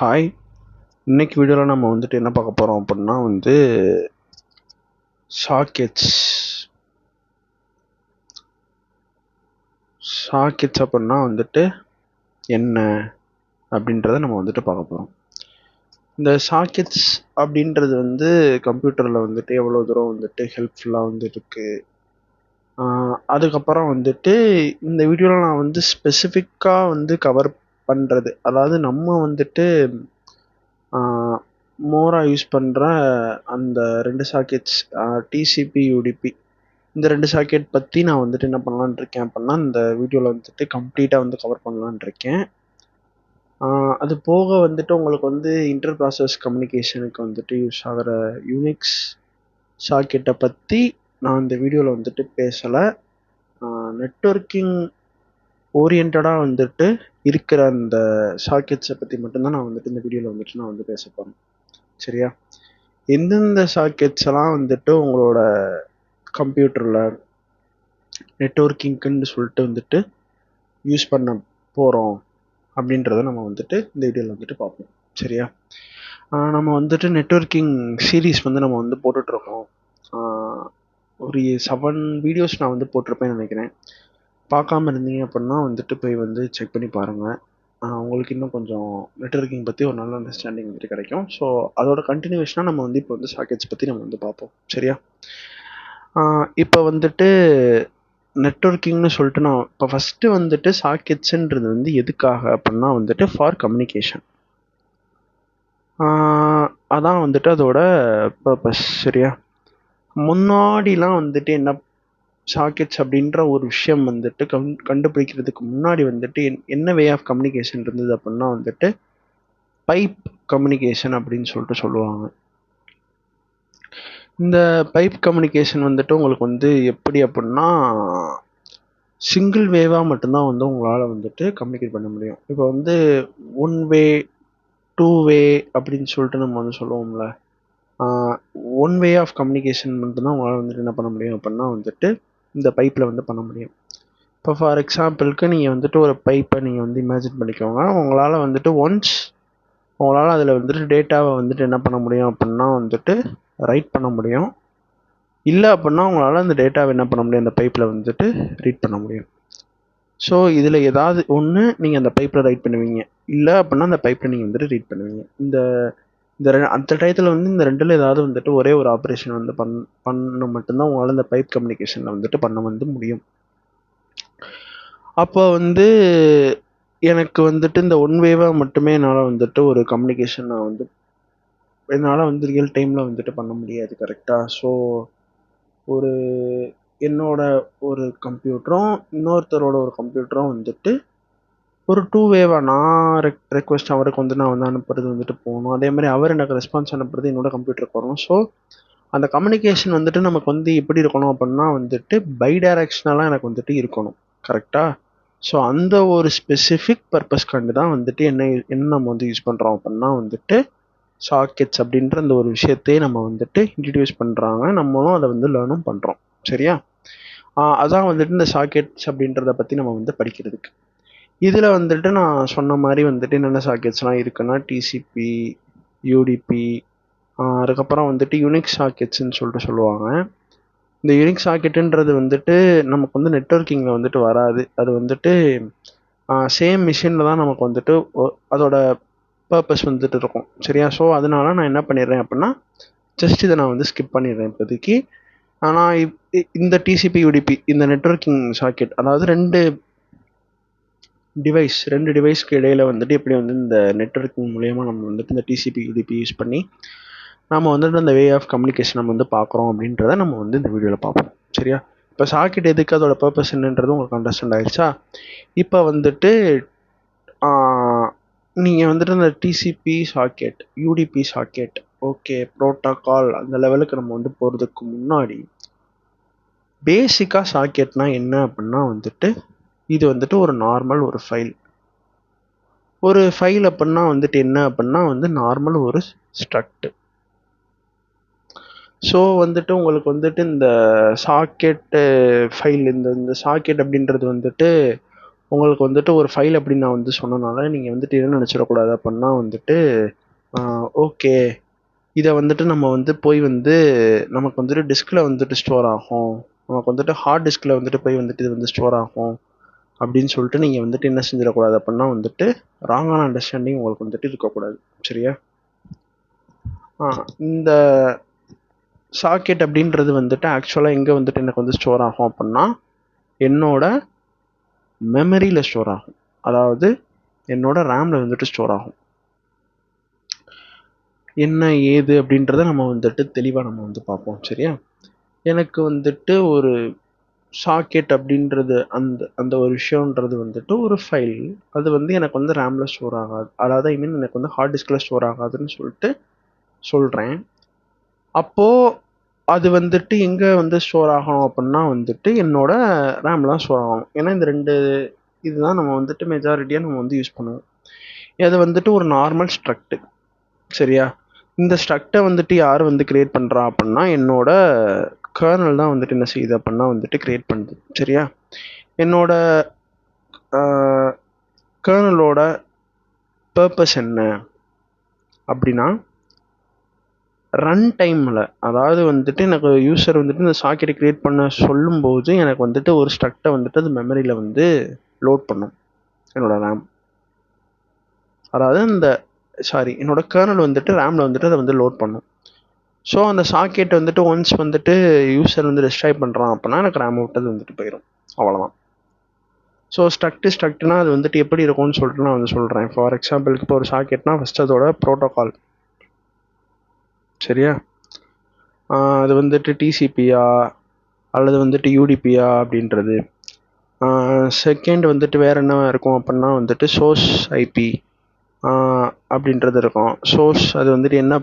Hi. இன்னைக்கு வீடியோவில் நம்ம வந்துட்டு என்ன பார்க்க போகிறோம் அப்படின்னா சாக்கெட்ஸ் சாக்கெட்ஸ் அப்படின்னா என்ன அப்படின்றத நம்ம பார்க்க போகிறோம். இந்த சாக்கெட்ஸ் அப்படின்றது கம்ப்யூட்டரில் எவ்வளோ தூரம் ஹெல்ப்ஃபுல்லாக இருக்குது. அதுக்கப்புறம் இந்த வீடியோவில் நான் ஸ்பெசிஃபிக்காக கவர் பண்ணுறது, அதாவது நம்ம மோராக யூஸ் பண்ணுற அந்த 2 சாக்கெட்ஸ், டிசிபி யூடிபி, இந்த 2 சாக்கெட் பற்றி நான் என்ன பண்ணலான்னு இருக்கேன் அப்படின்னா இந்த வீடியோவில் கம்ப்ளீட்டாக கவர் பண்ணலான்னு இருக்கேன். அது போக உங்களுக்கு இன்டர் ப்ராசஸ் கம்யூனிகேஷனுக்கு யூஸ் ஆகிற யூனிக்ஸ் சாக்கெட்டை பற்றி நான் இந்த வீடியோவில் பேசலை. நெட்வொர்க்கிங் ஓரியன்டாக இருக்கிற அந்த சாக்கெட்ஸை பற்றி மட்டும்தான் நான் இந்த வீடியோவில் நான் பேச போகிறேன். சரியா? எந்தெந்த சாக்கெட்ஸ் எல்லாம் உங்களோட கம்ப்யூட்டரில் நெட்வொர்க்கிங்க்குன்னு சொல்லிட்டு யூஸ் பண்ண போகிறோம் அப்படின்றத நம்ம இந்த வீடியோவில் பார்ப்போம். சரியா? நம்ம நெட்வொர்க்கிங் சீரீஸ் நம்ம போட்டுட்ருக்கோம். ஒரு 7 வீடியோஸ் நான் போட்டிருப்பேன்னு நினைக்கிறேன். பார்க்காம இருந்தீங்க அப்படின்னா போய் செக் பண்ணி பாருங்கள். உங்களுக்கு இன்னும் கொஞ்சம் நெட்வொர்க்கிங் பற்றி ஒரு நல்ல அண்டர்ஸ்டாண்டிங் கிடைக்கும். ஸோ அதோட கண்டினியூவேஷனாக நம்ம இப்போ சாக்கெட்ஸ் பற்றி நம்ம பார்ப்போம். சரியா? இப்போ நெட்வொர்க்கிங்னு சொல்லிட்டு நான் இப்போ ஃபஸ்ட்டு சாக்கெட்ஸுன்றது எதுக்காக அப்படின்னா ஃபார் கம்யூனிகேஷன். அதான் அதோட பர்பஸ். சரியா? முன்னாடிலாம் என்ன சாக்கெட்ஸ் அப்படின்ற ஒரு விஷயம் கண்டுபிடிக்கிறதுக்கு முன்னாடி என்ன வே ஆஃப் கம்யூனிகேஷன் இருந்தது அப்படின்னா பைப் கம்யூனிகேஷன் அப்படின்னு சொல்லுவாங்க. இந்த பைப் கம்யூனிகேஷன் உங்களுக்கு எப்படி அப்படின்னா சிங்கிள் வேவாக மட்டும்தான் உங்களால் கம்யூனிகேட் பண்ண முடியும். இப்போ 1 வே 2 வே அப்படின்னு சொல்லிட்டு நம்ம சொல்லுவோம்ல. 1 வே ஆஃப் கம்யூனிகேஷன் மட்டும்தான் உங்களால் என்ன பண்ண முடியும் அப்படின்னா இந்த பைப்பில் பண்ண முடியும். இப்போ ஃபார் எக்ஸாம்பிளுக்கு நீங்கள் ஒரு பைப்பை நீங்கள் இமேஜின் பண்ணிக்கோங்க. உங்களால் ஒன்ஸ் உங்களால் அதில் டேட்டாவை என்ன பண்ண முடியும் அப்படின்னா ரைட் பண்ண முடியும். இல்லை அப்படின்னா உங்களால் அந்த டேட்டாவை என்ன பண்ண முடியும், அந்த பைப்பில் ரீட் பண்ண முடியும். ஸோ இதில் ஏதாவது ஒன்று நீங்கள் அந்த பைப்பில் ரைட் பண்ணுவீங்க, இல்லை அப்படின்னா அந்த பைப்பில் நீங்கள் ரீட் பண்ணுவீங்க. இந்த அந்த டயத்தில் இந்த ரெண்டில் ஏதாவது ஒரே ஒரு ஆப்ரேஷன் பண்ண மட்டும்தான் உங்களால் இந்த பைப் கம்யூனிகேஷனில் பண்ண முடியும். அப்போ எனக்கு இந்த 1 வேவாக மட்டுமே என்னால் ஒரு கம்யூனிகேஷன் நான் என்னால் ரியல் டைமில் பண்ண முடியாது. கரெக்டாக? ஸோ என்னோட ஒரு கம்ப்யூட்டரும் இன்னொருத்தரோட ஒரு கம்ப்யூட்டரும் ஒரு 2 வேவாக நான் ரெக்வெஸ்ட் அவருக்கு நான் அனுப்புறது போகணும். அதே மாதிரி அவர் எனக்கு ரெஸ்பான்ஸ் அனுப்புறது என்னோட கம்ப்யூட்டருக்கு வரும். ஸோ அந்த கம்யூனிகேஷன் நமக்கு எப்படி இருக்கணும் அப்படின்னா பை டைரக்ஷனலாக எனக்கு இருக்கணும். கரெக்டாக? ஸோ அந்த ஒரு ஸ்பெசிஃபிக் பர்பஸ்க்காண்டி தான் என்ன நம்ம யூஸ் பண்ணுறோம் அப்படின்னா சாக்கெட்ஸ் அப்படின்ற அந்த ஒரு விஷயத்தையே நம்ம இன்ட்ரடியூஸ் பண்ணுறாங்க. நம்மளும் அதை லேர்னும் பண்ணுறோம். சரியா? அதான் இந்த சாக்கெட்ஸ் அப்படின்றத பற்றி நம்ம படிக்கிறதுக்கு. இதில் நான் சொன்ன மாதிரி என்னென்ன சாக்கெட்ஸ்லாம் இருக்குன்னா டிசிபி, யூடிபி, அதுக்கப்புறம் யூனிக்ஸ் சாக்கெட்ஸ்ன்னு சொல்லுவாங்க. இந்த யூனிக் சாக்கெட்டுன்றது நமக்கு நெட்வொர்க்கிங்கில் வராது. அது சேம் மிஷினில் தான் நமக்கு அதோட பர்பஸ் இருக்கும். சரியா? ஸோ அதனால நான் என்ன பண்ணிடுறேன் அப்படின்னா ஜஸ்ட் இதை நான் ஸ்கிப் பண்ணிடுறேன் இப்போதைக்கு. ஆனால் இந்த டிசிபி யூடிபி இந்த நெட்வொர்க்கிங் சாக்கெட், அதாவது 2 டிவைஸ்க்கு இடையில எப்படி இந்த நெட்வொர்க்கிங் மூலயமா நம்ம இந்த டிசிபி யூடிபி யூஸ் பண்ணி நம்ம அந்த வே ஆஃப் கம்யூனிகேஷன் நம்ம பார்க்குறோம் அப்படின்றத நம்ம இந்த வீடியோவில் பார்ப்போம். சரியா? இப்போ சாக்கெட் எதுக்கு, அதோட பர்பஸ் என்னன்றது உங்களுக்கு அண்டர்ஸ்டாண்ட் ஆயிடுச்சா? இப்போ நீங்கள் அந்த TCP socket, UDP socket, okay, protocol அந்த லெவலுக்கு நம்ம போகிறதுக்கு முன்னாடி பேசிக்காக சாக்கெட்னா என்ன அப்படின்னா இது ஒரு நார்மல் ஒரு ஃபைல். ஒரு ஃபைல் அப்படின்னா என்ன அப்படின்னா நார்மல் ஒரு ஸ்ட்ரக்ட். ஸோ உங்களுக்கு இந்த சாக்கெட்டு ஃபைல், இந்த சாக்கெட் அப்படின்றது உங்களுக்கு வந்துட்டு ஒரு ஃபைல் அப்படின்னு நான் வந்து சொன்னனால நீங்கள் வந்துட்டு என்ன நினச்சிடக்கூடாது அப்படின்னா வந்துட்டு ஓகே இதை வந்துட்டு நம்ம வந்து போய் வந்து நமக்கு வந்துட்டு டிஸ்கில் வந்துட்டு ஸ்டோர் ஆகும், நமக்கு வந்துட்டு ஹார்ட் டிஸ்கில் வந்துட்டு போய் வந்துட்டு இது வந்து ஸ்டோர் ஆகும் அப்படின்னு சொல்லிட்டு நீங்கள் வந்துட்டு என்ன செஞ்சிடக்கூடாது அப்படின்னா வந்துட்டு ராங்கான அண்டர்ஸ்டாண்டிங் உங்களுக்கு வந்துட்டு இருக்கக்கூடாது. சரியா? இந்த சாக்கெட் அப்படின்றது வந்துட்டு ஆக்சுவலாக எங்கே வந்துட்டு எனக்கு வந்து ஸ்டோர் ஆகும் அப்படின்னா என்னோட மெமரியில் ஸ்டோர் ஆகும், அதாவது என்னோட ரேமில் வந்துட்டு ஸ்டோர் ஆகும். என்ன ஏது அப்படின்றத நம்ம வந்துட்டு தெளிவாக நம்ம வந்து பார்ப்போம். சரியா? எனக்கு வந்துட்டு ஒரு சாக்கெட் அப்படின்றது அந்த அந்த ஒரு விஷயன்றது வந்துட்டு ஒரு ஃபைல், அது வந்து எனக்கு வந்து ரேமில் ஸ்டோர் ஆகாது, அதாவது ஐ மீன் எனக்கு வந்து ஹார்ட் டிஸ்கில் ஸ்டோர் ஆகாதுன்னு சொல்லிட்டு சொல்கிறேன். அப்போது அது வந்துட்டு எங்கே வந்து ஸ்டோர் ஆகணும் அப்படின்னா வந்துட்டு என்னோட ரேம்லாம் ஸ்டோர் ஆகணும். ஏன்னா இந்த ரெண்டு இதுதான் நம்ம வந்துட்டு மெஜாரிட்டியாக நம்ம வந்து யூஸ் பண்ணுவோம். அது வந்துட்டு ஒரு நார்மல் ஸ்ட்ரக்ட். சரியா? இந்த ஸ்ட்ரக்டை வந்துட்டு யார் வந்து கிரியேட் பண்ணுறா அப்படின்னா என்னோட கர்னல் தான் வந்துட்டு என்ன செய்யுது அப்படின்னா வந்துட்டு கிரியேட் பண்ணுது. சரியா? என்னோட கர்னலோட பர்பஸ் என்ன அப்படின்னா ரன் டைமில், அதாவது வந்துட்டு எனக்கு யூசர் வந்துட்டு இந்த சாக்கெட்டை கிரியேட் பண்ண சொல்லும்போது எனக்கு வந்துட்டு ஒரு ஸ்ட்ரக்டை வந்துட்டு அது மெமரியில் வந்து லோட் பண்ணும் என்னோட ரேம், அதாவது என்னோட கர்னல் வந்துட்டு ரேமில் வந்துட்டு அதை வந்து லோட் பண்ணும். ஸோ அந்த சாக்கெட் வந்துட்டு ஒன்ஸ் வந்துட்டு யூசர் வந்து டிஸ்ட்ராய் பண்ணுறான் அப்படின்னா எனக்கு ரேம் விட்டது வந்துட்டு போயிடும், அவ்வளோதான். ஸோ ஸ்ட்ரக்ட்னா அது வந்துட்டு எப்படி இருக்கும்னு சொல்லிட்டு நான் வந்து சொல்கிறேன். ஃபார் எக்ஸாம்பிளுக்கு இப்போ ஒரு சாக்கெட்னா ஃபஸ்ட் அதோட ப்ரோட்டோகால். சரியா? அது வந்துட்டு டிசிபியா அல்லது வந்துட்டு யூடிபியா அப்படின்றது. செகண்ட் வந்துட்டு வேறு என்ன இருக்கும் அப்படின்னா வந்துட்டு சோர்ஸ் ஐபி அப்படின்றது இருக்கும். சோர்ஸ் அது வந்துட்டு என்ன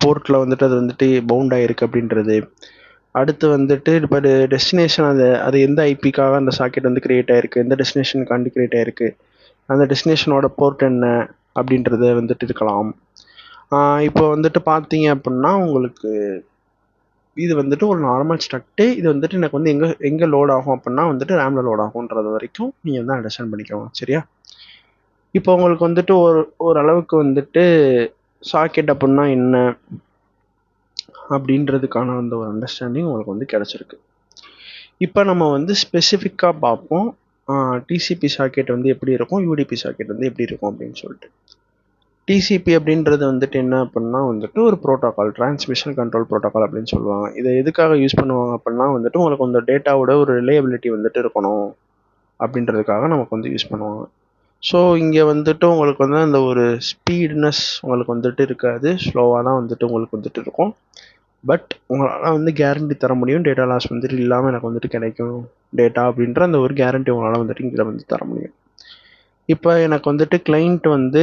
போர்ட்டில் வந்துட்டு அது வந்துட்டு பவுண்ட் ஆகிருக்கு அப்படின்றது. அடுத்து வந்துட்டு இப்போ டெஸ்டினேஷன், அது எந்த ஐபிக்காக அந்த சாக்கெட் வந்து கிரியேட் ஆகிருக்கு, எந்த டெஸ்டினேஷனுக்காண்டி கிரியேட் ஆகிருக்கு, அந்த டெஸ்டினேஷனோட போர்ட் என்ன அப்படின்றது வந்துட்டு இருக்கலாம். இப்போ வந்துட்டு பார்த்தீங்க அப்படின்னா உங்களுக்கு இது வந்துட்டு ஒரு நார்மல் ஸ்ட்ரக்ட்டு. இது வந்துட்டு எனக்கு வந்து எங்கே லோட் ஆகும் அப்படின்னா வந்துட்டு ரேமில் லோட் ஆகுன்றது வரைக்கும் நீங்கள் வந்து அண்டர்ஸ்டாண்ட் பண்ணிக்கோங்க. சரியா? இப்போ உங்களுக்கு வந்துட்டு ஓரளவுக்கு வந்துட்டு சாக்கெட் அப்படின்னா என்ன அப்படின்றதுக்கான அந்த ஒரு அண்டர்ஸ்டாண்டிங் உங்களுக்கு வந்து கிடச்சிருக்கு. இப்போ நம்ம வந்து ஸ்பெசிஃபிக்காக பார்ப்போம் டிசிபி சாக்கெட் வந்து எப்படி இருக்கும், யூடிபி சாக்கெட் வந்து எப்படி இருக்கும் அப்படின்னு சொல்லிட்டு. டிசிபி அப்படின்றது வந்துட்டு என்ன அப்படின்னா வந்துட்டு ஒரு ப்ரோட்டோகால், டிரான்ஸ்மிஷன் கண்ட்ரோல் ப்ரோட்டோகால் அப்படின்னு சொல்லுவாங்க. இதை எதுக்காக யூஸ் பண்ணுவாங்க அப்படின்னா வந்துட்டு உங்களுக்கு அந்த டேட்டாவோட ஒரு ரிலையபிலிட்டி வந்துட்டு இருக்கணும் அப்படின்றதுக்காக நமக்கு வந்து யூஸ் பண்ணுவாங்க. ஸோ இங்கே வந்துட்டு உங்களுக்கு வந்து அந்த ஒரு ஸ்பீட்னஸ் உங்களுக்கு வந்துட்டு இருக்காது, ஸ்லோவாக தான் வந்துட்டு உங்களுக்கு வந்துட்டு இருக்கும். பட் உங்களால் வந்து கேரண்டி தர முடியும், டேட்டா லாஸ் வந்துட்டு இல்லாமல் எனக்கு வந்துட்டு கிடைக்கும் டேட்டா அப்படின்ற அந்த ஒரு கேரண்டி உங்களால் வந்துட்டு இதில் வந்து தர முடியும். இப்போ எனக்கு வந்துட்டு கிளைண்ட் வந்து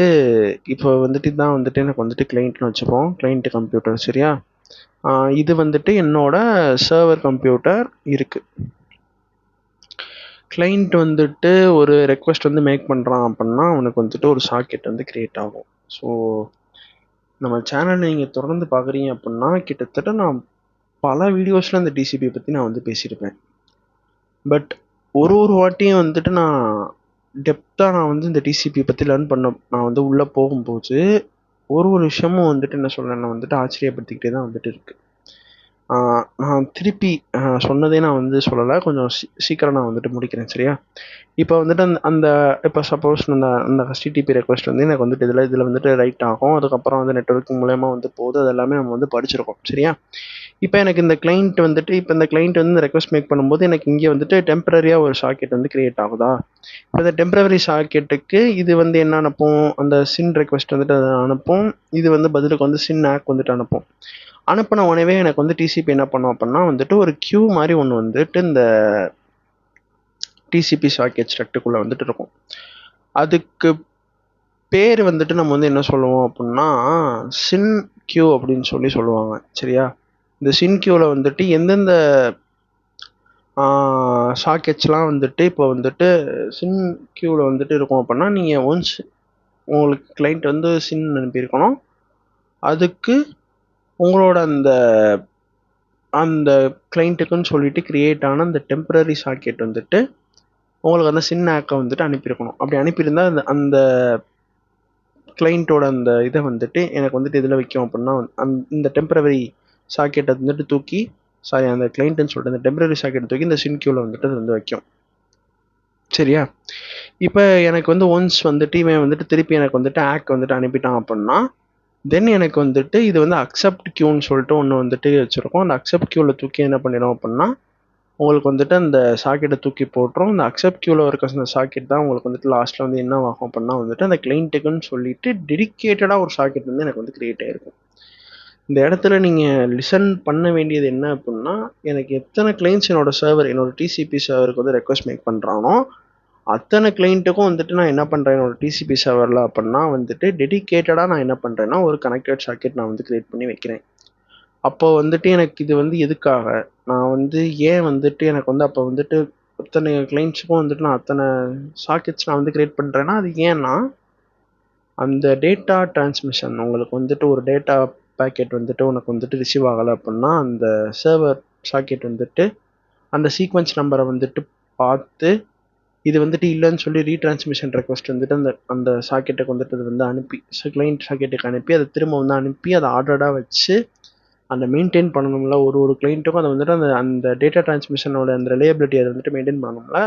இப்போ வந்துட்டு இதான் வந்துட்டு எனக்கு வந்துட்டு கிளைண்ட்னு வச்சுப்போம், கிளைண்ட் கம்ப்யூட்டர். சரியா? இது வந்துட்டு என்னோட சர்வர் கம்ப்யூட்டர் இருக்குது. கிளைண்ட் வந்துட்டு ஒரு ரெக்வஸ்ட் வந்து மேக் பண்ணுறான் அப்படின்னா அவனுக்கு வந்துட்டு ஒரு சாக்கெட் வந்து கிரியேட் ஆகும். ஸோ நம்ம சேனலை நீங்கள் தொடர்ந்து பார்க்குறீங்க அப்படின்னா கிட்டத்தட்ட நான் பல வீடியோஸில் அந்த டிசிபி பற்றி நான் வந்து பேசியிருப்பேன். பட் ஒரு வாட்டியும் வந்துட்டு நான் டெப்த்தாக நான் வந்து இந்த டிசிபி பற்றி லேர்ன் பண்ண நான் வந்து உள்ளே போகும்போது ஒரு விஷயமும் வந்துட்டு என்ன சொல்கிறேன்னா வந்துட்டு ஆச்சரியப்படுத்திக்கிட்டே தான் வந்துட்டு இருக்குது. நான் திருப்பி சொன்னதே நான் வந்து சொல்லலை, கொஞ்சம் சீக்கிரம் நான் வந்துட்டு முடிக்கிறேன். சரியா? இப்போ வந்துட்டு அந்த இப்போ சப்போஸ் அந்த ஹெச்டிடிபி ரெக்வஸ்ட் வந்து எனக்கு வந்துட்டு இதில் வந்துட்டு ரைட் ஆகும், அதுக்கப்புறம் வந்து நெட்வொர்க்கிங் மூலயமா வந்து போகுது, அது எல்லாமே நம்ம வந்து படிச்சிருக்கோம். சரியா? இப்போ எனக்கு இந்த கிளைண்ட் வந்துட்டு இந்த கிளைண்ட் வந்து ரெக்வஸ்ட் மேக் பண்ணும்போது எனக்கு இங்கே வந்துட்டு டெம்பரரியாக ஒரு சாக்கெட் வந்து கிரியேட் ஆகுதா? இப்போ இந்த டெம்பரரி சாக்கெட்டுக்கு இது வந்து என்ன அனுப்பும், அந்த சின் ரெக்வஸ்ட் வந்துட்டு அதை அனுப்பும், இது வந்து பதிலுக்கு வந்து சின் ஆக் வந்துட்டு அனுப்பும். அனுப்பின உடனே எனக்கு வந்து டிசிபி என்ன பண்ணும் அப்படின்னா வந்துட்டு ஒரு கியூ மாதிரி ஒன்று வந்துட்டு இந்த டிசிபி சாக்கெட் ஸ்ட்ரக்டுக்குள்ளே வந்துட்டு இருக்கும். அதுக்கு பேர் வந்துட்டு நம்ம வந்து என்ன சொல்லுவோம் அப்படின்னா சின் கியூ அப்படின்னு சொல்லுவாங்க. சரியா? இந்த சின் கியூவில் வந்துட்டு எந்தெந்த சாக்கெட்ஸ்லாம் வந்துட்டு இப்போ வந்துட்டு சின் கியூவில் வந்துட்டு இருக்கும் அப்படின்னா நீங்கள் ஒன்ஸ் உங்களுக்கு கிளைண்ட் வந்து சின் அனுப்பியிருக்கணும், அதுக்கு உங்களோட அந்த கிளைண்ட்டுக்குன்னு சொல்லிட்டு கிரியேட் ஆன அந்த டெம்பரரி சாக்கெட் வந்துட்டு உங்களுக்கு அந்த சின் ஆக்கை வந்துட்டு அனுப்பியிருக்கணும். அப்படி அனுப்பியிருந்தா அந்த கிளைண்ட்டோட அந்த இதை வந்துட்டு எனக்கு வந்துட்டு இதில் வைக்கும் அப்படின்னா இந்த டெம்பரவரி சாக்கெட்டை வந்துட்டு தூக்கி அந்த கிளைண்ட்டுன்னு சொல்லிட்டு அந்த டெம்பரரி சாக்கெட்டை தூக்கி இந்த சின் கியூவில் வந்துட்டு அது வந்து வைக்கும். சரியா? இப்போ எனக்கு வந்து ஒன்ஸ் வந்துட்டு இவன் வந்துட்டு திருப்பி எனக்கு வந்துட்டு ஆக் வந்துட்டு அனுப்பிட்டான் அப்படின்னா தென் எனக்கு வந்துட்டு இது வந்து அக்செப்ட் கியூன்னு சொல்லிட்டு ஒன்று வந்துட்டு வச்சுருக்கோம். அந்த அக்செப்ட் கியூவில் தூக்கி என்ன பண்ணிடும் அப்படின்னா உங்களுக்கு வந்துட்டு அந்த சாக்கெட்டை தூக்கி போட்டுரும். அந்த அக்செப்ட் கியூவில் இருக்க அந்த சாக்கெட் தான் உங்களுக்கு வந்துட்டு லாஸ்ட்டில் வந்து என்ன ஆகும் அப்படின்னா வந்துட்டு அந்த கிளைண்ட்டுக்குன்னு சொல்லிட்டு டெடிக்கேட்டடாக ஒரு சாக்கெட் வந்து எனக்கு வந்து கிரியேட் ஆகிருக்கும். இந்த இடத்துல நீங்கள் லிசன் பண்ண வேண்டியது என்ன அப்படின்னா எனக்கு எத்தனை கிளைண்ட்ஸ் என்னோட டிசிபி சர்வருக்கு வந்து ரெக்வஸ்ட் மேக் பண்ணுறானோ அத்தனை கிளைண்ட்டுக்கும் வந்துட்டு நான் என்ன பண்ணுறேன் என்னோட டிசிபி சர்வரில் அப்படின்னா வந்துட்டு டெடிக்கேட்டடாக நான் என்ன பண்ணுறேன்னா ஒரு கனெக்டட் சாக்கெட் நான் வந்து கிரியேட் பண்ணி வைக்கிறேன். அப்போ வந்துட்டு எனக்கு இது வந்து எதுக்காக நான் வந்து ஏன் வந்துட்டு எனக்கு வந்து அப்போ வந்துட்டு அத்தனை கிளைண்ட்ஸுக்கும் வந்துட்டு நான் அத்தனை சாக்கெட்ஸ் நான் வந்து கிரியேட் பண்ணுறேன்னா அது ஏன்னா அந்த டேட்டா டிரான்ஸ்மிஷன் உங்களுக்கு வந்துட்டு ஒரு டேட்டா பேக்கெட் வந்துட்டு உனக்கு வந்துட்டு ரிசீவ் ஆகலை அப்படின்னா அந்த சர்வர் சாக்கெட் வந்துட்டு அந்த சீக்வன்ஸ் நம்பரை வந்துட்டு பார்த்து இது வந்துட்டு இல்லைன்னு சொல்லி ரீட்ரான்ஸ்மிஷன் ரெக்வஸ்ட் வந்துட்டு அந்த அந்த சாக்கெட்டுக்கு வந்துட்டு அது வந்து அனுப்பி கிளைண்ட் சாக்கெட்டுக்கு அனுப்பி அதை திரும்ப வந்து அனுப்பி அதை ஆர்டராக வச்சு அந்த மெயின்டைன் பண்ணணும்ல ஒரு கிளைண்ட்டுக்கும் அதை வந்துட்டு அந்த அந்த டேட்டா டிரான்ஸ்மிஷனோட அந்த ரிலையபிலிட்டி அதை வந்துட்டு மெயின்டைன் பண்ணணும்ல.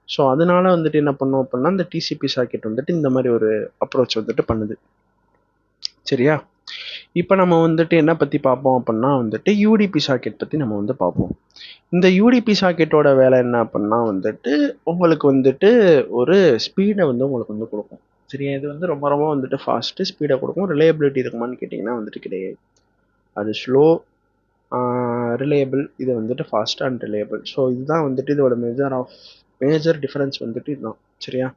ஸோ அதனால வந்துட்டு என்ன பண்ணோம் அப்படின்னா இந்த டிசிபி சாக்கெட் வந்துட்டு இந்த மாதிரி ஒரு அப்ரோச் வந்துட்டு பண்ணுது. சரியா? இப்போ நம்ம வந்துட்டு என்ன பற்றி பார்ப்போம் அப்படின்னா வந்துட்டு யூடிபி சாக்கெட் பற்றி நம்ம வந்து பார்ப்போம். இந்த யூடிபி சாக்கெட்டோட வேலை என்ன அப்படின்னா வந்துட்டு உங்களுக்கு வந்துட்டு ஒரு ஸ்பீடை வந்து உங்களுக்கு வந்து கொடுக்கும். சரியா? இது வந்து ரொம்ப ரொம்ப வந்துட்டு ஃபாஸ்ட்டு ஸ்பீடை கொடுக்கும். ரிலையபிலிட்டி இருக்குமான்னு கேட்டிங்கன்னா வந்துட்டு கிடையாது. அது ஸ்லோ, ரிலையபிள், இது வந்துட்டு ஃபாஸ்ட் அண்ட் ரிலையபிள். ஸோ இதுதான் வந்துட்டு இதோட மேஜர் டிஃபரன்ஸ் வந்துட்டு இதுதான். சரியா?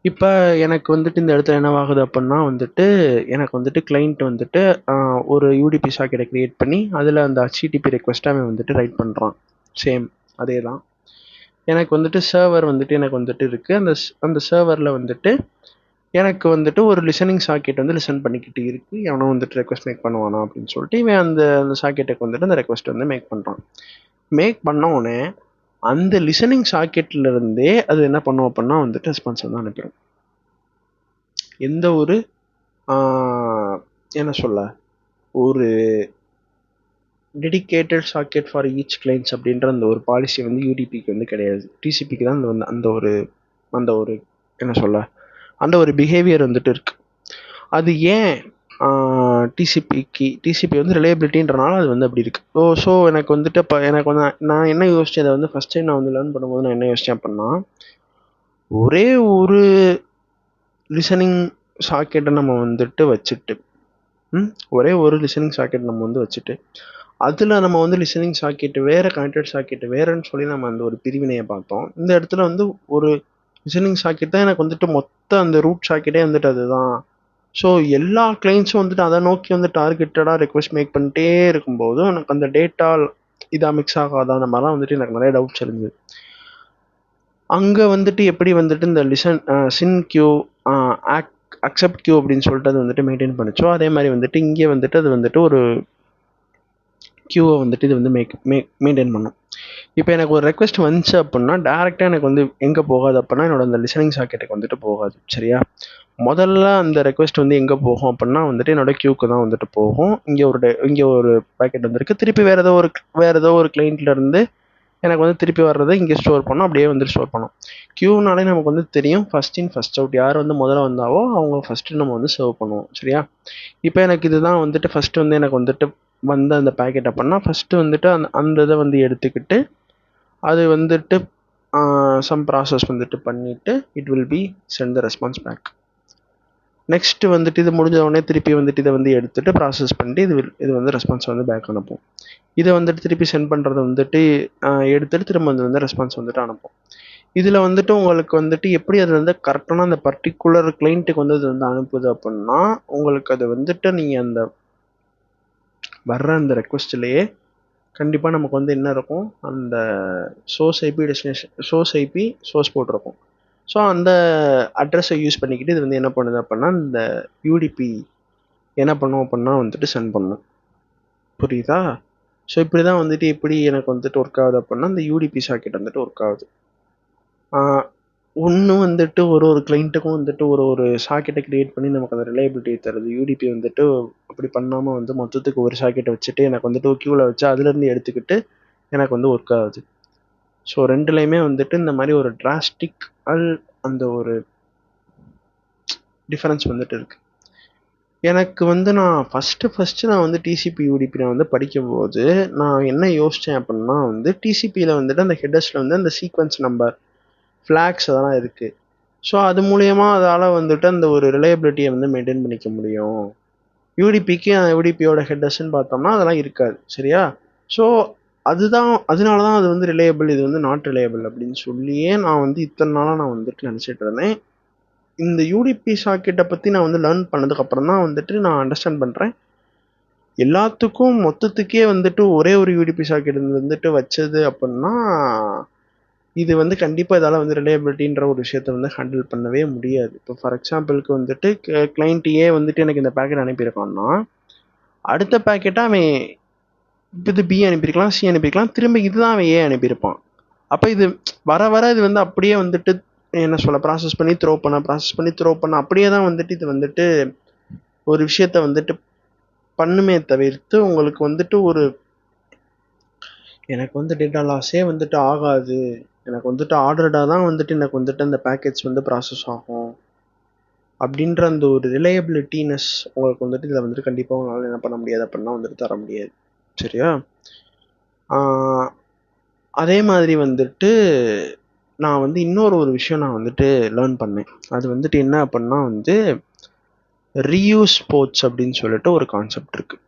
இப்போ எனக்கு வந்துட்டு இந்த இடத்துல என்னவாகுது அப்படின்னா வந்துட்டு எனக்கு வந்துட்டு கிளைண்ட் வந்துட்டு ஒரு யூடிபி சாக்கெட்டை க்ரியேட் பண்ணி அதில் அந்த ஹெச்டிடிபி ரெக்வஸ்ட்டை அவன் வந்துட்டு ரைட் பண்ணுறான். சேம் அதே தான். எனக்கு வந்துட்டு சர்வர் வந்துட்டு எனக்கு வந்துட்டு இருக்குது. அந்த சர்வரில் வந்துட்டு எனக்கு வந்துட்டு ஒரு லிசனிங் சாக்கெட் வந்து லிசன் பண்ணிக்கிட்டு இருக்கு. எவனோ வந்துட்டு ரெக்வஸ்ட் மேக் பண்ணுவானா அப்படின்னு சொல்லிட்டு இவன் அந்த அந்த சாக்கெட்டுக்கு வந்துட்டு அந்த ரெக்வஸ்ட் வந்து மேக் பண்ணுறான். மேக் பண்ண உடனே அந்த லிசனிங் சாக்கெட்ல இருந்தே அது என்ன பண்ணும் அப்படின்னா வந்துட்டு ரெஸ்பான்ஸ் வந்து அனுப்பிடும். எந்த ஒரு என்ன சொல்ல ஒரு dedicated socket for each clients அப்படின்ற அந்த ஒரு பாலிசி வந்து யூடிபிக்கு வந்து கிடையாது. டிசிபிக்கு தான் அந்த ஒரு என்ன சொல்ல அந்த ஒரு பிஹேவியர் வந்துட்டு இருக்கு. அது ஏன் டிசிபி வந்து ரிலையபிலிட்டின்றனால அது வந்து அப்படி இருக்கு. ஸோ எனக்கு வந்துட்டு இப்போ எனக்கு வந்து நான் என்ன யோசிச்சேன், அதை வந்து ஃபஸ்ட் டைம் நான் வந்து லேர்ன் பண்ணும்போது நான் என்ன யோசித்தேன் அப்படின்னா ஒரே ஒரு லிசனிங் சாக்கெட்டை நம்ம வந்துட்டு வச்சுட்டு ஒரே ஒரு லிசனிங் சாக்கெட் நம்ம வந்து வச்சுட்டு அதில் நம்ம வந்து லிசனிங் சாக்கெட்டு வேறு கனெக்டட் சாக்கெட்டு வேறுன்னு சொல்லி நம்ம அந்த ஒரு பிரிவினையை பார்த்தோம். இந்த இடத்துல வந்து ஒரு லிசனிங் சாக்கெட் தான் எனக்கு வந்துட்டு மொத்த அந்த ரூட் சாக்கெட்டே வந்துட்டு அதுதான். ஸோ எல்லா கிளைண்ட்ஸும் வந்துட்டு அதை நோக்கி வந்து டார்கெட்டடாக ரெக்வஸ்ட் மேக் பண்ணிட்டே இருக்கும்போது எனக்கு அந்த டேட்டா இதாக மிக்ஸ் ஆகாதா அந்த மாதிரிலாம் வந்துட்டு எனக்கு நிறைய டவுட்ஸ் இருந்தது. அங்கே வந்துட்டு எப்படி வந்துட்டு இந்த சின் கியூ அக்செப்ட் கியூ அப்படின்னு சொல்லிட்டு அது வந்துட்டு மெயின்டைன் பண்ணிச்சோ அதே மாதிரி வந்துட்டு இங்கே வந்துட்டு அது வந்துட்டு ஒரு கியூவை வந்துட்டு இது வந்து மெயின்டைன் பண்ணும். இப்போ எனக்கு ஒரு ரெக்வஸ்ட் வந்துச்சு அப்படின்னா டேரெக்டாக எனக்கு வந்து எங்கே போகாது அப்படின்னா என்னோட அந்த லிசனிங் சாக்கெட்டுக்கு வந்துட்டு போகாது. சரியா? முதல்ல அந்த ரெக்வஸ்ட் வந்து எங்கே போகும் அப்படின்னா வந்துட்டு என்னோட கியூக்கு தான் வந்துட்டு போகும். இங்கே ஒரு பேக்கெட் வந்துருக்கு. திருப்பி வேறு ஏதோ ஒரு கிளைண்ட்லேருந்து எனக்கு வந்து திருப்பி வர்றதை இங்கே ஸ்டோர் பண்ணோம். அப்படியே வந்துட்டு ஸ்டோர் பண்ணோம். கியூனாலே நமக்கு வந்து தெரியும் ஃபஸ்ட் இன் ஃபஸ்ட் அவுட். யார் வந்து முதல்ல வந்தாவோ அவங்க ஃபஸ்ட்டு நம்ம வந்து சர்வ் பண்ணுவோம். சரியா? இப்போ எனக்கு இதுதான் வந்துட்டு ஃபஸ்ட்டு வந்து எனக்கு வந்துட்டு வந்த அந்த பேக்கெட் அப்படின்னா ஃபஸ்ட்டு வந்துட்டு அந்த இதை வந்து எடுத்துக்கிட்டு அது வந்துட்டு சம் ப்ராசஸ் வந்துட்டு பண்ணிவிட்டு it will be sent the response back. Next வந்துட்டு இது முடிஞ்ச உடனே திருப்பி வந்துட்டு இதை வந்து எடுத்துகிட்டு ப்ராசஸ் பண்ணிட்டு இது வந்து ரெஸ்பான்ஸ் வந்து பேக் அனுப்பும். இதை வந்துட்டு திருப்பி சென்ட் பண்ணுறதை வந்துட்டு எடுத்துகிட்டு திரும்ப வந்து ரெஸ்பான்ஸ் வந்துட்டு அனுப்பும். இதில் வந்துட்டு உங்களுக்கு வந்துட்டு எப்படி அது வந்து கரெக்டான அந்த பர்டிகுலர் கிளைண்ட்டுக்கு வந்து அது வந்து அனுப்புது அப்படின்னா உங்களுக்கு அது வந்துட்டு நீங்கள் அந்த வர்ற அந்த ரெக்வஸ்ட்லேயே கண்டிப்பாக நமக்கு வந்து என்ன இருக்கும் அந்த சோர்ஸ் ஐபி சோர்ஸ் போட்டிருக்கும். ஸோ அந்த அட்ரஸை யூஸ் பண்ணிக்கிட்டு இது வந்து என்ன பண்ணுது அப்படின்னா இந்த யூடிபி என்ன பண்ணும் அப்படின்னா வந்துட்டு சென்ட் பண்ணும். புரியுதா? ஸோ இப்படி தான் வந்துட்டு எப்படி எனக்கு வந்துட்டு ஒர்க் ஆகுது அப்படின்னா இந்த யூடிபி சாக்கெட் வந்துட்டு ஒர்க் ஆகுது. ஒன்று வந்துட்டு ஒரு ஒரு கிளைண்ட்டுக்கும் வந்துட்டு ஒரு ஒரு சாக்கெட்டை கிரியேட் பண்ணி நமக்கு அந்த ரிலையபிலிட்டி தருது. யூடிபி வந்துட்டு அப்படி பண்ணாமல் வந்து மொத்தத்துக்கு ஒரு சாக்கெட்டை வச்சுட்டு எனக்கு வந்துட்டு கியூவில் வச்சு அதுலேருந்து எடுத்துக்கிட்டு எனக்கு வந்து ஒர்க் ஆகுது. ஸோ ரெண்டுலேயுமே வந்துட்டு இந்த மாதிரி ஒரு டிராஸ்டிக் அந்த ஒரு டிஃபரன்ஸ் வந்துட்டு இருக்கு. எனக்கு வந்து நான் ஃபஸ்ட்டு நான் வந்து டிசிபி யூடிபி நான் வந்து படிக்கும்போது நான் என்ன யோசித்தேன் அப்படின்னா வந்து டிசிபியில் வந்துட்டு அந்த ஹெடர்ஸில் வந்து அந்த சீக்வன்ஸ் நம்பர் ஃப்ளாக்ஸ் அதெல்லாம் இருக்குது. ஸோ அது மூலயமா அதால் வந்துட்டு அந்த ஒரு ரிலையபிலிட்டியை வந்து மெயின்டைன் பண்ணிக்க முடியும். யூடிபிக்கு யூடிபியோட ஹெட்டர்ஸ்ன்னு பார்த்தோம்னா அதெல்லாம் இருக்காது. சரியா? ஸோ அதனால தான் அது வந்து ரிலையபிள், இது வந்து நாட் ரிலையபிள் அப்படின்னு சொல்லியே நான் வந்து இத்தனை நாளாக நான் வந்துட்டு நினச்சிட்டு இருந்தேன். இந்த யூடிபி சாக்கெட்டை பற்றி நான் வந்து லேர்ன் பண்ணதுக்கப்புறம் தான் வந்துட்டு நான் அண்டர்ஸ்டாண்ட் பண்ணுறேன். எல்லாத்துக்கும் மொத்தத்துக்கே வந்துட்டு ஒரே ஒரு யூடிபி சாக்கெட் வந்துட்டு வச்சது அப்படின்னா இது வந்து கண்டிப்பாக இதால் வந்து ரிலையபிலிட்டின்ற ஒரு விஷயத்த வந்து ஹேண்டில் பண்ணவே முடியாது. இப்போ ஃபார் எக்ஸாம்பிளுக்கு வந்துட்டு கிளைண்ட் ஏ வந்துட்டு எனக்கு இந்த பேக்கெட் அனுப்பியிருக்கான்னா அடுத்த பேக்கெட்டாக அவன் இது பி அனுப்பியிருக்கலாம், சி அனுப்பியிருக்கலாம், திரும்ப இதுதான் அவன் ஏ அனுப்பியிருப்பான். அப்போ இது வர வர இது வந்து அப்படியே வந்துட்டு என்ன சொல்ல ப்ராசஸ் பண்ணி த்ரோ பண்ண அப்படியே தான் வந்துட்டு இது வந்துட்டு ஒரு விஷயத்த வந்துட்டு பண்ணுமே தவிர்த்து உங்களுக்கு வந்துட்டு ஒரு எனக்கு வந்து டேட்டா லாஸே வந்துட்டு ஆகாது, எனக்கு வந்துட்டு ஆர்டர்டாக தான் வந்துட்டு எனக்கு வந்துட்டு அந்த பேக்கேஜ் வந்து ப்ராசஸ் ஆகும் அப்படின்ற அந்த ஒரு ரிலையபிலிட்டினஸ் உங்களுக்கு வந்துட்டு இதில் வந்துட்டு கண்டிப்பாக உங்களால் என்ன பண்ண முடியாது அப்படின்னா வந்துட்டு தர முடியாது. சரியா? அதே மாதிரி வந்துட்டு நான் வந்து இன்னொரு ஒரு விஷயம் நான் வந்துட்டு லேர்ன் பண்ணேன். அது வந்துட்டு என்ன அப்படின்னா வந்து ரீயூஸ் போர்ட்ஸ் அப்படின்னு சொல்லிட்டு ஒரு கான்செப்ட் இருக்குது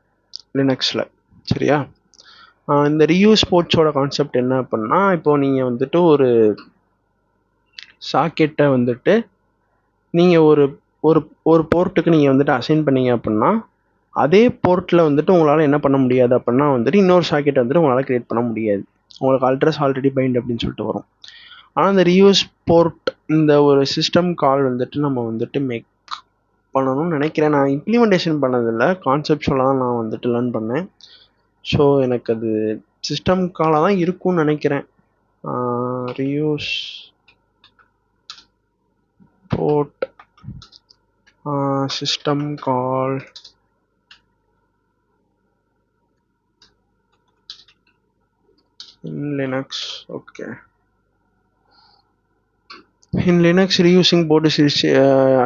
லினக்ஸில். சரியா? இந்த ரீயூஸ் போர்ட்ஸோட கான்செப்ட் என்ன அப்படின்னா இப்போ நீங்கள் வந்துட்டு ஒரு சாக்கெட்டை வந்துட்டு நீங்கள் ஒரு ஒரு ஒரு போர்ட்டுக்கு நீங்கள் வந்துட்டு அசைன் பண்ணீங்க அப்படின்னா அதே போர்ட்டில் வந்துட்டு உங்களால் என்ன பண்ண முடியாது அப்படின்னா வந்துட்டு இன்னொரு சாக்கெட்டை வந்துட்டு உங்களால் கிரியேட் பண்ண முடியாது. உங்களுக்கு அட்ரஸ் ஆல்ரெடி பைண்ட் அப்படின்னு சொல்லிட்டு வரும். ஆனால் இந்த ரீயூஸ் போர்ட் இந்த ஒரு சிஸ்டம் கால் வந்துட்டு நம்ம வந்துட்டு மேக் பண்ணணும்னு நினைக்கிறேன். நான் இம்ப்ளிமெண்டேஷன் பண்ணதில்லை, கான்செப்ட்ஸுவலாக தான் நான் வந்துட்டு லேர்ன் பண்ணேன். ஸோ எனக்கு அது சிஸ்டம் காலாக தான் இருக்கும்னு நினைக்கிறேன். Reuse port system call in Linux. Okay. In Linux, reusing port is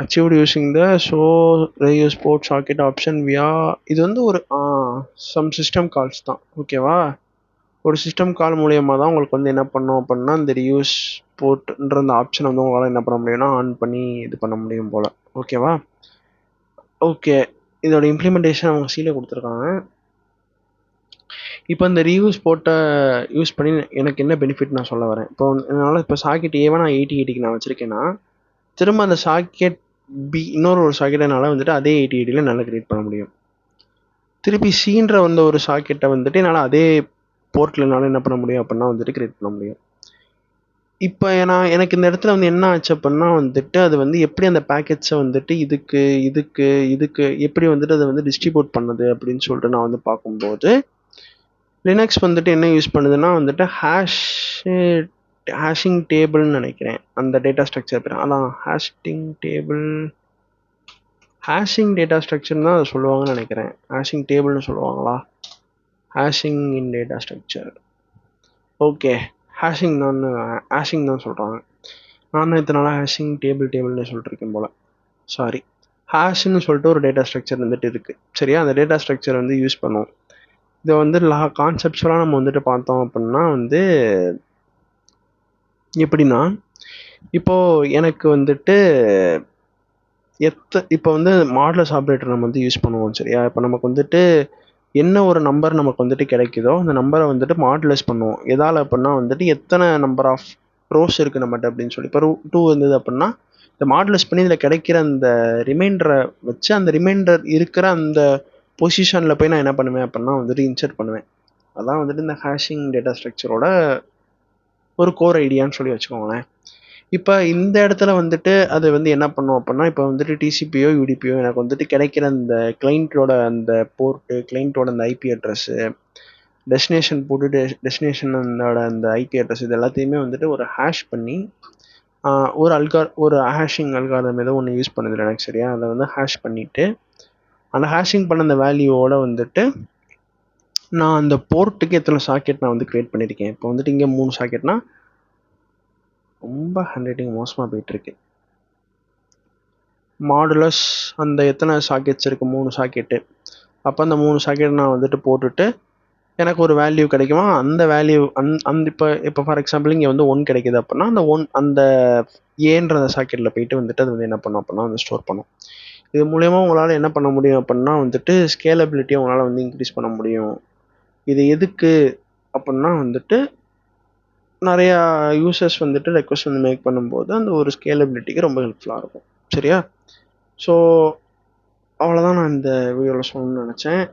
achieved using the reuse port socket option via இது வந்து ஒரு சம் சிஸ்டம் கால்ஸ் தான். ஓகேவா? ஒரு சிஸ்டம் கால் மூலியமாக தான் உங்களுக்கு வந்து என்ன பண்ணோம் அப்படின்னா இந்த ரியூஸ் போர்ட்ன்ற அந்த ஆப்ஷன் வந்து உங்களால் என்ன பண்ண முடியும்னா ஆன் பண்ணி இது பண்ண முடியும் போல். ஓகேவா? ஓகே, இதோட இம்ப்ளிமெண்டேஷன் அவங்க சீல கொடுத்துருக்காங்க. இப்போ இந்த ரீயூஸ் போர்ட்டை யூஸ் பண்ணி எனக்கு என்ன பெனிஃபிட் நான் சொல்ல வரேன். என்னால் இப்போ சாக்கெட் ஏவா நான் 8080க்கு நான் வச்சுருக்கேன்னா திரும்ப அந்த சாக்கெட் பி இன்னொரு சாக்கெட்டை என்னால் வந்துட்டு அதே 8080ல் என்னால் கிரியேட் பண்ண முடியும். திருப்பி சீன்ற வந்த ஒரு சாக்கெட்டை வந்துட்டு என்னால் அதே போர்ட்டில் என்னால் என்ன பண்ண முடியும் அப்படின்னா வந்துட்டு கிரியேட் பண்ண முடியும். இப்போ எனக்கு இந்த இடத்துல வந்து என்ன ஆச்சு அப்படின்னா வந்துட்டு அது வந்து எப்படி அந்த பேக்கெட்ஸை வந்துட்டு இதுக்கு இதுக்கு இதுக்கு எப்படி வந்துட்டு அதை வந்து டிஸ்ட்ரிபியூட் பண்ணுது அப்படின்னு சொல்லிட்டு நான் வந்து பார்க்கும்போது லினக்ஸ் வந்துட்டு என்ன யூஸ் பண்ணுதுன்னா வந்துட்டு ஹேஷிங் டேபிள்னு நினைக்கிறேன் அந்த டேட்டா ஸ்ட்ரக்சர் பேர். அதான் ஹேஷிங் டேட்டா ஸ்ட்ரக்சர்னு தான் அதை சொல்லுவாங்கன்னு நினைக்கிறேன். ஹேஷிங் டேபிள்னு சொல்லுவாங்களா? ஹேஷிங் இன் டேட்டா ஸ்ட்ரக்சர். ஓகே, ஹேஷிங் தான் சொல்கிறாங்க. நான் இதனால ஹேஷிங் டேபிள்னு சொல்லிட்டு இருக்கேன் போல். சாரி, ஹேஷ்ன்னு சொல்லிட்டு ஒரு டேட்டா ஸ்ட்ரக்சர் வந்துட்டு இருக்குது. சரியா? அந்த டேட்டா ஸ்ட்ரக்சர் வந்து யூஸ் பண்ணுவோம். இதை வந்து கான்செப்ட்ஸ்லாம் நம்ம வந்துட்டு பார்த்தோம் அப்படின்னா வந்து எப்படின்னா இப்போது எனக்கு வந்துட்டு இப்போ வந்து மாடுலஸ் ஆப்ரேட்டர் நம்ம வந்து யூஸ் பண்ணுவோம். சரியா? இப்போ நமக்கு வந்துட்டு என்ன ஒரு நம்பர் நமக்கு வந்துட்டு கிடைக்குதோ அந்த நம்பரை வந்துட்டு மாடுலஸ் பண்ணுவோம். எதால் அப்படின்னா வந்துட்டு எத்தனை நம்பர் ஆஃப் ரோஸ் இருக்குது நம்மகிட்ட அப்படின்னு சொல்லி. இப்போ 2 இருந்தது அப்படின்னா இந்த மாடுலஸ் பண்ணி இதில் கிடைக்கிற அந்த ரிமைண்டரை வச்சு அந்த ரிமைண்டர் இருக்கிற அந்த பொசிஷனில் போய் நான் என்ன பண்ணுவேன் அப்படின்னா வந்துட்டு இன்சர்ட் பண்ணுவேன். அதான் வந்துட்டு இந்த ஹேஷிங் டேட்டா ஸ்ட்ரக்சரோட ஒரு கோர் ஐடியான்னு சொல்லி வச்சுக்கோங்களேன். இப்போ இந்த இடத்துல வந்துட்டு அது வந்து என்ன பண்ணும் அப்படின்னா இப்போ வந்துட்டு டிசிபியோ யூடிபியோ எனக்கு வந்துட்டு கிடைக்கிற அந்த கிளைண்ட்டோட அந்த போர்ட்டு, கிளைண்ட்டோட அந்த ஐபி அட்ரஸ்ஸு, டெஸ்டினேஷன் போட்டு டெஸ்டினேஷனோட அந்த ஐபி அட்ரஸ் இது எல்லாத்தையுமே வந்துட்டு ஒரு ஹேஷ் பண்ணி ஒரு ஹேஷிங் அல்காரிதம் ஏதோ ஒன்று யூஸ் பண்ணுது எனக்கு சரியா, அதை வந்து ஹேஷ் பண்ணிவிட்டு அந்த ஹேஷிங் பண்ண அந்த வேல்யூவோட வந்துட்டு நான் அந்த போர்ட்டுக்கு எத்தனை சாக்கெட் நான் வந்து க்ரியேட் பண்ணியிருக்கேன். இப்போ வந்துட்டு இங்கே 3 சாக்கெட்னா ரொம்ப ஹேண்ட் ரைட்டிங் மோசமாக போயிட்டுருக்கு. மாடுலஸ் அந்த எத்தனை சாக்கெட்ஸ் இருக்குது, 3 சாக்கெட்டு. அப்போ அந்த 3 சாக்கெட் நான் வந்துட்டு போட்டுட்டு எனக்கு ஒரு வேல்யூ கிடைக்குமா, அந்த வேல்யூ அந்த இப்போ ஃபார் எக்ஸாம்பிள் இங்கே வந்து 1 கிடைக்குது அப்படின்னா அந்த ஏன்ற சாக்கெட்டில் போயிட்டு வந்துட்டு அது வந்து என்ன பண்ணும் அப்படின்னா வந்து ஸ்டோர் பண்ணும். இது மூலயமா உங்களால் என்ன பண்ண முடியும் அப்படின்னா வந்துட்டு ஸ்கேலபிலிட்டியை உங்களால் வந்து இன்க்ரீஸ் பண்ண முடியும். இது எதுக்கு அப்படின்னா வந்துட்டு நிறையா யூசர்ஸ் வந்துட்டு ரெக்வஸ்ட் வந்து மேக் பண்ணும்போது அந்த ஒரு ஸ்கேலபிலிட்டிக்கு ரொம்ப ஹெல்ப்ஃபுல்லாக இருக்கும். சரியா? ஸோ அவ்வளோதான் நான் இந்த வீடியோவில் சொல்லணும்னு நினச்சேன்.